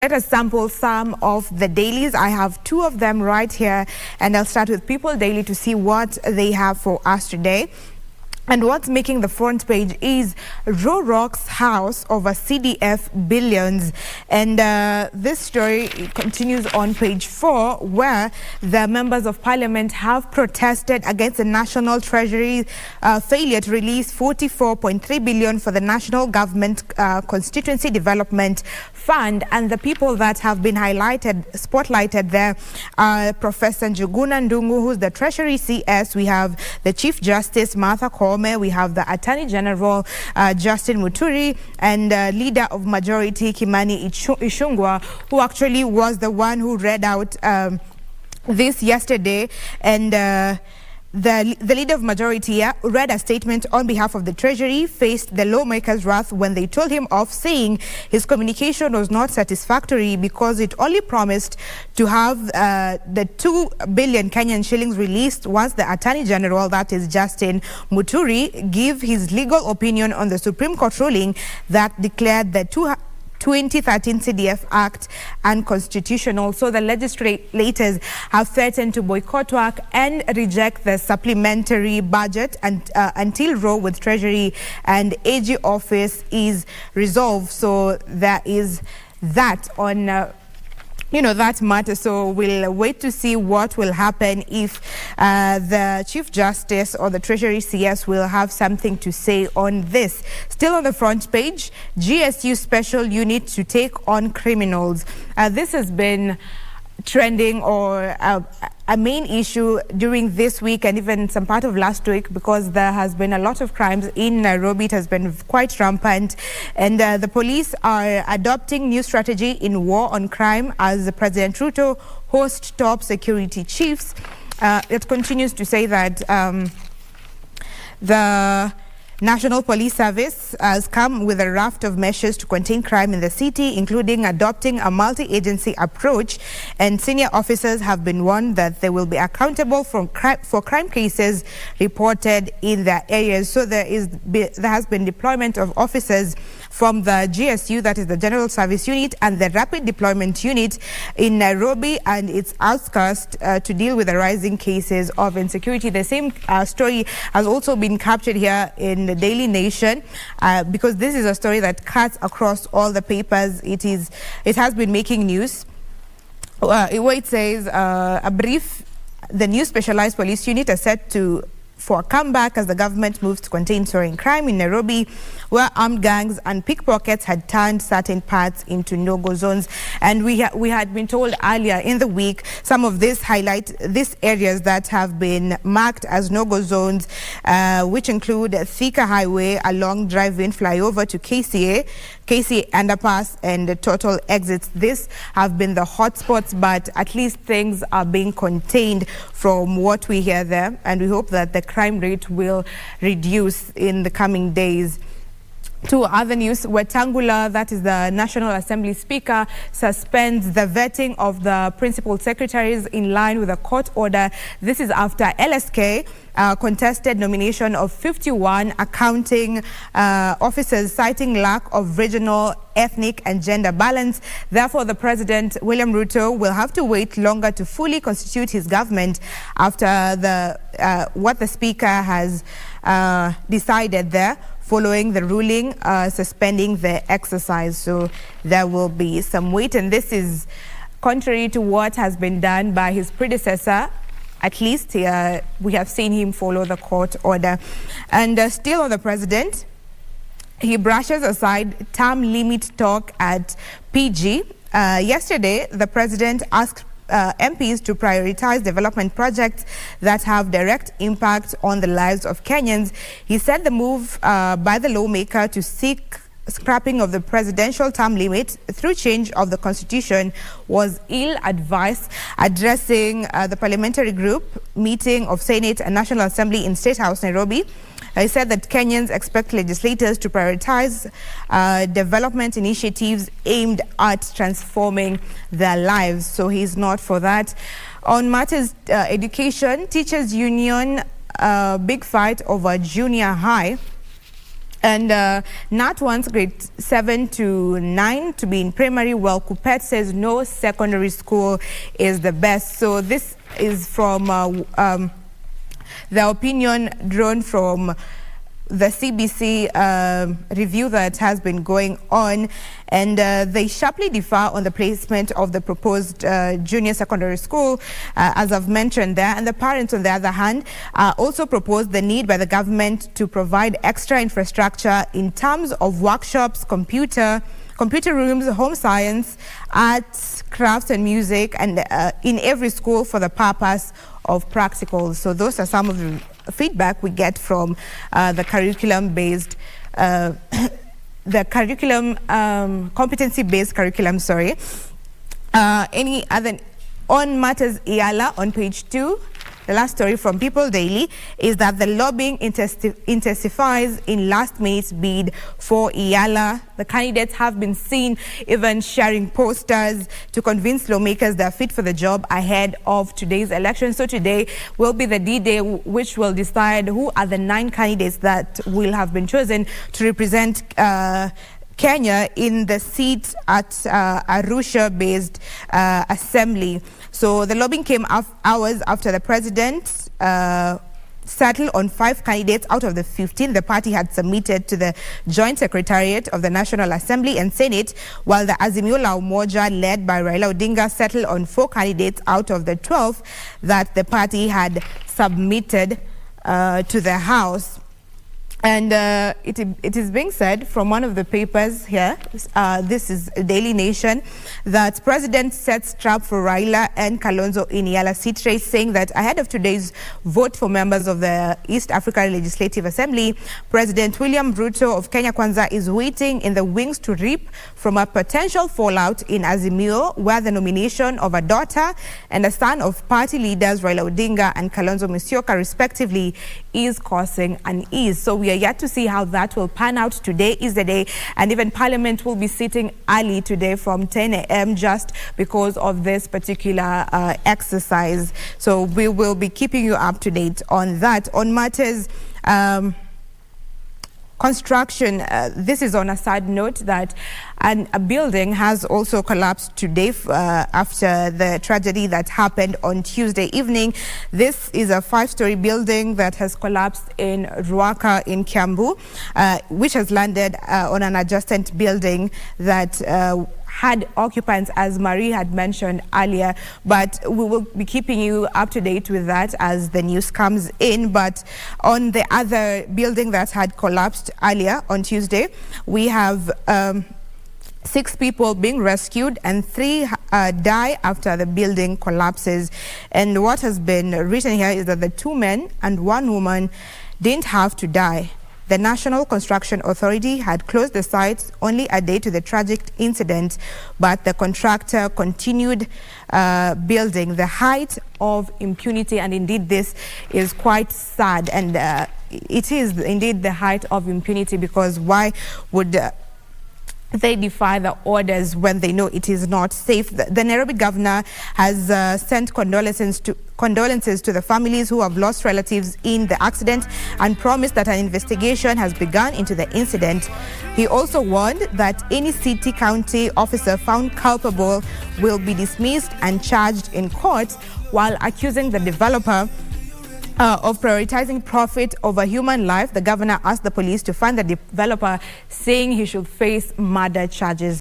Let us sample some of the dailies. I have two of them right here, and I'll start with People Daily to see what they have for us today. And what's making the front page is Rorok's house over CDF billions. And this story continues on page 4, where the members of parliament have protested against the National Treasury failure to release 44.3 billion for the national government constituency development fund. And the people that have been spotlighted there are Professor Njuguna Ndungu, who's the Treasury CS. We have the Chief Justice, Martha Koome. We have the Attorney General, Justin Muturi, and Leader of Majority, Kimani Ichung'wah, who actually was the one who read out this yesterday. And the Leader of Majority read a statement on behalf of the Treasury, faced the lawmakers' wrath when they told him off, saying his communication was not satisfactory because it only promised to have the 2 billion Kenyan shillings released once the Attorney General, that is Justin Muturi, give his legal opinion on the Supreme Court ruling that declared the 2013 CDF Act unconstitutional. So the legislators have threatened to boycott work and reject the supplementary budget until row with Treasury and AG office is resolved. So there is that on that matter. So we'll wait to see what will happen, if the Chief Justice or the Treasury CS will have something to say on this. Still on the front page, GSU special unit to take on criminals. This has been trending, or a main issue during this week and even some part of last week, because there has been a lot of crimes in Nairobi. It has been quite rampant, and the police are adopting new strategy in war on crime as President Ruto hosts top security chiefs. It continues to say that the National Police Service has come with a raft of measures to contain crime in the city, including adopting a multi-agency approach, and senior officers have been warned that they will be accountable for crime cases reported in their areas. So there has been deployment of officers from the GSU, that is the General Service Unit, and the Rapid Deployment Unit in Nairobi and its outskirts to deal with the rising cases of insecurity. The same story has also been captured here in the Daily Nation, because this is a story that cuts across all the papers. It has been making news. Where it says the new specialized police unit is set for a comeback as the government moves to contain soaring crime in Nairobi, where armed gangs and pickpockets had turned certain parts into no-go zones. And we had been told earlier in the week, some of this highlight these areas that have been marked as no-go zones, which include Thika Highway along drive-in flyover to KCA underpass and total exits. These have been the hotspots, but at least things are being contained from what we hear there, and we hope that the crime rate will reduce in the coming days. To other news, Wetangula, that is the National Assembly Speaker, suspends the vetting of the principal secretaries in line with a court order. This is after LSK contested nomination of 51 accounting officers, citing lack of regional, ethnic and gender balance. Therefore, the President, William Ruto, will have to wait longer to fully constitute his government after what the Speaker has decided there, following the ruling suspending the exercise. So there will be some wait, and this is contrary to what has been done by his predecessor. At least we have seen him follow the court order. And still on the President, he brushes aside term limit talk at PG. Yesterday, the President asked MPs to prioritize development projects that have direct impact on the lives of Kenyans. He said the move by the lawmaker to seek scrapping of the presidential term limit through change of the constitution was ill-advised. Addressing the parliamentary group meeting of Senate and National Assembly in State House, Nairobi, he said that Kenyans expect legislators to prioritize development initiatives aimed at transforming their lives. So he's not for that. On matters education, Teachers Union, big fight over junior high. And Nat wants grade 7 to 9 to be in primary, while Kupet says no secondary school is the best. So this is from the opinion drawn from the CBC review that has been going on, and they sharply differ on the placement of the proposed junior secondary school, as I've mentioned there. And the parents, on the other hand, also proposed the need by the government to provide extra infrastructure in terms of workshops, computer rooms, home science, arts, crafts and music, and in every school for the purpose of practicals. So those are some of the feedback we get from the curriculum-based, competency-based curriculum, sorry. Any other, on matters IALA on page 2, the last story from People Daily is that the lobbying intensifies in last-minute bid for IALA. The candidates have been seen even sharing posters to convince lawmakers they're fit for the job ahead of today's election. So today will be the D-Day, which will decide who are the 9 candidates that will have been chosen to represent Kenya in the seat at Arusha-based assembly. So the lobbying came hours after the president settled on 5 candidates out of the 15 the party had submitted to the Joint Secretariat of the National Assembly and Senate, while the Azimio la Umoja, led by Raila Odinga, settled on 4 candidates out of the 12 that the party had submitted to the House. And it is being said from one of the papers here, this is Daily Nation, that President sets trap for Raila and Kalonzo in IALA seat race, saying that ahead of today's vote for members of the East African Legislative Assembly, President William Ruto of Kenya Kwanza is waiting in the wings to reap from a potential fallout in Azimio, where the nomination of a daughter and a son of party leaders Raila Odinga and Kalonzo Musyoka respectively is causing unease. So we are yet to see how that will pan out. Today is the day, and even Parliament will be sitting early today from 10 a.m. just because of this particular exercise. So we will be keeping you up to date on that. On matters construction, this is on a sad note that a building has also collapsed today after the tragedy that happened on Tuesday evening. This is a 5-story building that has collapsed in Ruaka in Kiambu, which has landed on an adjacent building that had occupants, as Marie had mentioned earlier, but we will be keeping you up to date with that as the news comes in. But on the other building that had collapsed earlier on Tuesday, we have 6 people being rescued and 3 die after the building collapses. And what has been written here is that the 2 men and 1 woman didn't have to die. The National Construction Authority had closed the site only a day to the tragic incident, but the contractor continued building. The height of impunity, and indeed this is quite sad, and it is indeed the height of impunity, because why would they defy the orders when they know it is not safe? The Nairobi governor has sent condolences to the families who have lost relatives in the accident and promised that an investigation has begun into the incident. He also warned that any city county officer found culpable will be dismissed and charged in court, while accusing the developer of prioritizing profit over human life. The governor asked the police to find the developer, saying he should face murder charges.